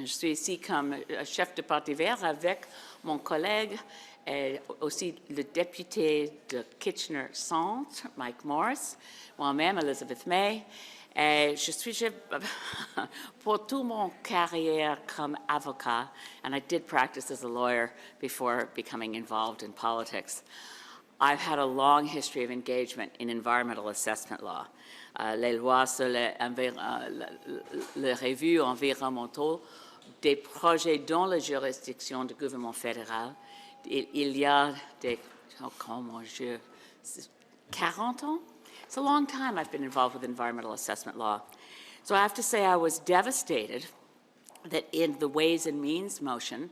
Je suis ici comme chef de parti vert avec mon collègue et aussi le député de Kitchener Centre, Mike Morrice, moi-même, Elizabeth May. Et je suis, pour toute mon carrière comme avocat, and I did practice as a lawyer before becoming involved in politics, I've had a long history of engagement in environmental assessment law. Les lois sur les revues environnementaux des projets dans la juridiction du gouvernement fédéral. Il y a des, 40 ans? It's a long time I've been involved with environmental assessment law. So I have to say I was devastated that in the Ways and Means motion,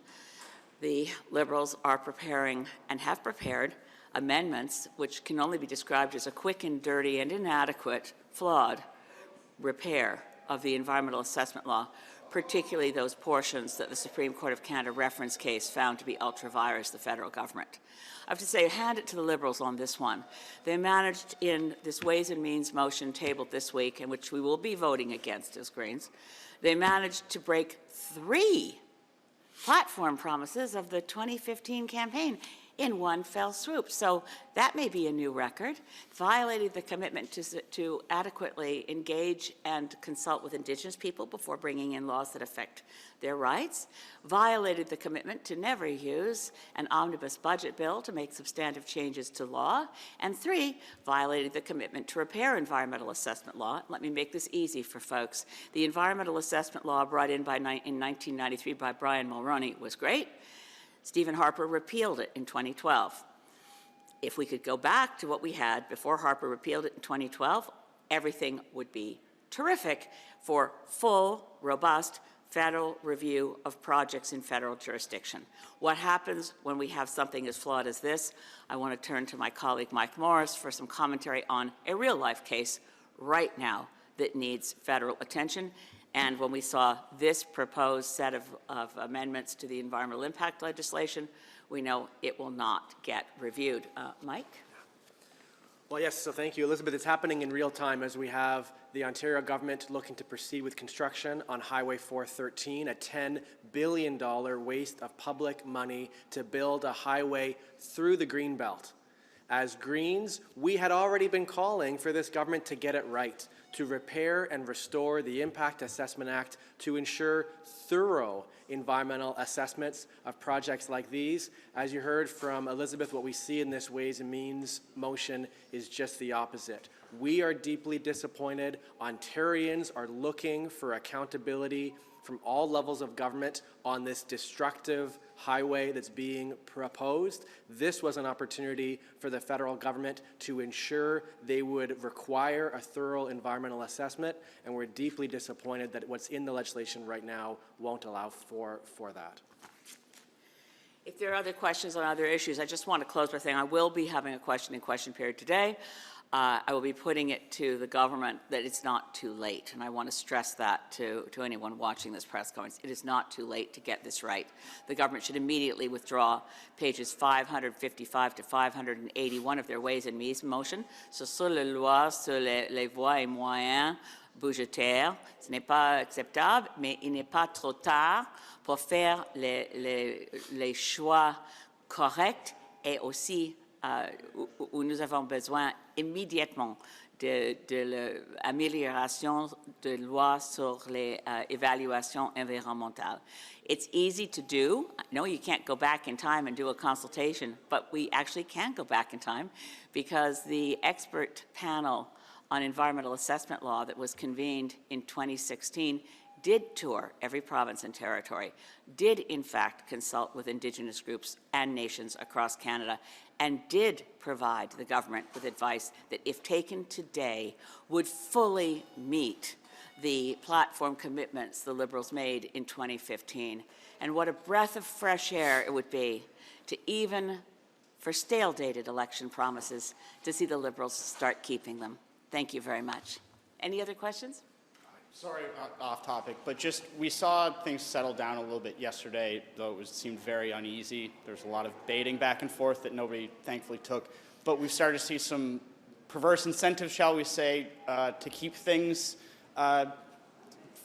the Liberals are preparing and have prepared amendments which can only be described as a quick and dirty and inadequate, flawed repair of the environmental assessment law, particularly those portions that the Supreme Court of Canada reference case found to be ultra-vires the federal government. I have to say, hand it to the Liberals on this one. They managed in this Ways and Means motion tabled this week, in which we will be voting against as Greens, they managed to break 3 platform promises of the 2015 campaign in one fell swoop. So that may be a new record. Violated the commitment to adequately engage and consult with Indigenous people before bringing in laws that affect their rights. Violated the commitment to never use an omnibus budget bill to make substantive changes to law. And 3, violated the commitment to repair environmental assessment law. Let me make this easy for folks. The environmental assessment law brought in in 1993 by Brian Mulroney was great. Stephen Harper repealed it in 2012. If we could go back to what we had before Harper repealed it in 2012, everything would be terrific for full, robust federal review of projects in federal jurisdiction. What happens when we have something as flawed as this? I want to turn to my colleague Mike Morrice for some commentary on a real-life case right now that needs federal attention. And when we saw this proposed set of amendments to the environmental impact legislation, we know it will not get reviewed. Mike? Well, yes, so thank you, Elizabeth. It's happening in real time as we have the Ontario government looking to proceed with construction on Highway 413, a $10 billion waste of public money to build a highway through the Greenbelt. As Greens, we had already been calling for this government to get it right, to repair and restore the Impact Assessment Act to ensure thorough environmental assessments of projects like these. As you heard from Elizabeth, what we see in this Ways and Means motion is just the opposite. We are deeply disappointed. Ontarians are looking for accountability from all levels of government on this destructive highway that's being proposed. This was an opportunity for the federal government to ensure they would require a thorough environmental assessment, and we're deeply disappointed that what's in the legislation right now won't allow for that. If there are other questions on other issues, I just want to close by saying I will be having a question period today. I will be putting it to the government that it's not too late, and I want to stress that to anyone watching this press conference. It is not too late to get this right. The government should immediately withdraw pages 555 to 581 of their Ways and Means motion sur la loi sur les voies et moyens budgétaires. Ce n'est pas acceptable, mais il n'est pas trop tard pour faire les choix corrects et aussi où nous avons besoin immédiatement de l'amélioration de loi sur les évaluations environnementales. It's easy to do. No, you can't go back in time and do a consultation, but we actually can go back in time because the expert panel on environmental assessment law that was convened in 2016 did tour every province and territory, did in fact consult with Indigenous groups and nations across Canada, and did provide the government with advice that, if taken today, would fully meet the platform commitments the Liberals made in 2015. And what a breath of fresh air it would be to, even for stale-dated election promises, to see the Liberals start keeping them. Thank you very much. Any other questions? Sorry, off topic, but just we saw things settle down a little bit yesterday, though it seemed very uneasy. There's a lot of baiting back and forth that nobody thankfully took, but we've started to see some perverse incentives, shall we say, to keep things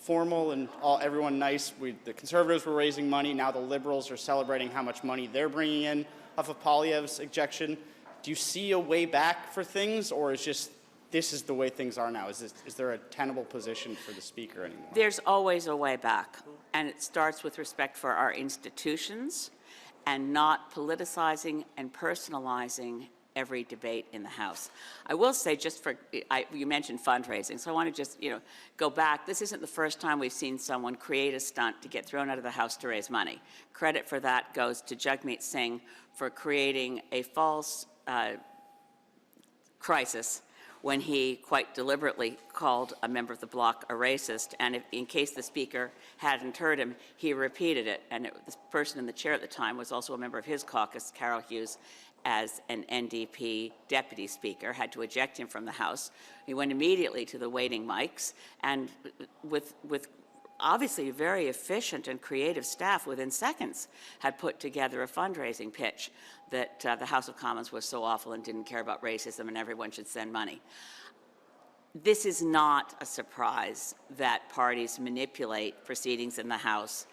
formal and everyone nice. The Conservatives were raising money. Now the Liberals are celebrating how much money they're bringing in off of Poilievre's ejection. Do you see a way back for things, or is just this is the way things are now? Is there a tenable position for the Speaker anymore? There's always a way back, and it starts with respect for our institutions and not politicizing and personalizing every debate in the House. I will say, just for, you mentioned fundraising, so I want to just, go back. This isn't the first time we've seen someone create a stunt to get thrown out of the House to raise money. Credit for that goes to Jagmeet Singh for creating a false crisis when he quite deliberately called a member of the bloc a racist, and in case the Speaker hadn't heard him, he repeated it. And the person in the chair at the time was also a member of his caucus, Carol Hughes, as an NDP deputy speaker, had to eject him from the House. He went immediately to the waiting mics, and with obviously a very efficient and creative staff, within seconds had put together a fundraising pitch that the House of Commons was so awful and didn't care about racism and everyone should send money. This is not a surprise that parties manipulate proceedings in the House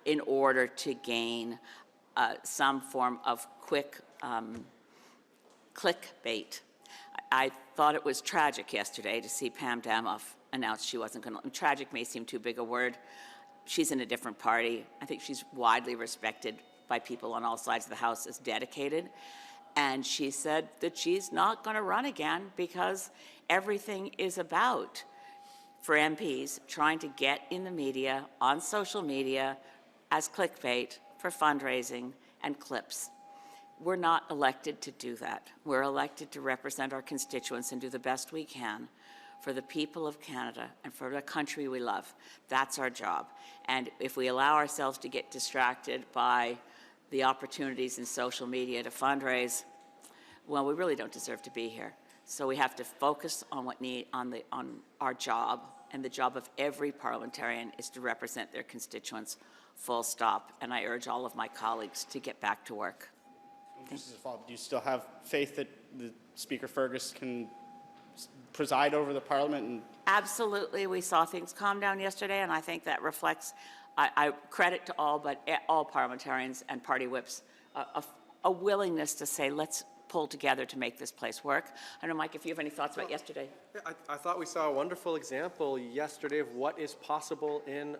in order to gain some form of quick clickbait. I thought it was tragic yesterday to see Pam Damoff announce she wasn't going to. Tragic may seem too big a word. She's in a different party. I think she's widely respected by people on all sides of the House as dedicated. And she said that she's not going to run again because everything is about, for MPs, trying to get in the media, on social media, as clickbait for fundraising and clips. We're not elected to do that. We're elected to represent our constituents and do the best we can for the people of Canada and for the country we love. That's our job. And if we allow ourselves to get distracted by the opportunities in social media to fundraise, well, we really don't deserve to be here. So we have to focus on on our job, and the job of every parliamentarian is to represent their constituents, full stop. And I urge all of my colleagues to get back to work. Just as a follow-up, do you still have faith that the Speaker Fergus can preside over the Parliament? And absolutely. We saw things calm down yesterday, and I think that reflects, I credit to all parliamentarians and party whips, a willingness to say, let's pull together to make this place work. I don't know, Mike, if you have any thoughts about yesterday. Yeah, I thought we saw a wonderful example yesterday of what is possible in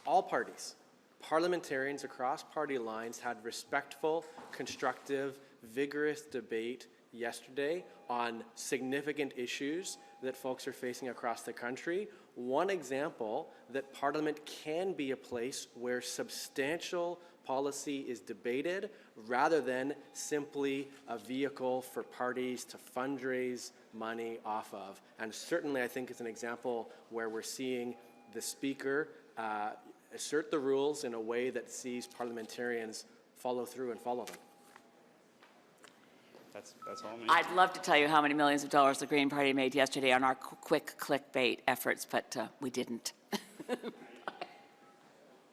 all parties. Parliamentarians across party lines had respectful, constructive, vigorous debate yesterday on significant issues that folks are facing across the country. One example that Parliament can be a place where substantial policy is debated rather than simply a vehicle for parties to fundraise money off of. And certainly I think it's an example where we're seeing the Speaker assert the rules in a way that sees parliamentarians follow through and follow them. that's all I'm I'd love to tell you how many millions of dollars the Green Party made yesterday on our quick clickbait efforts, but we didn't.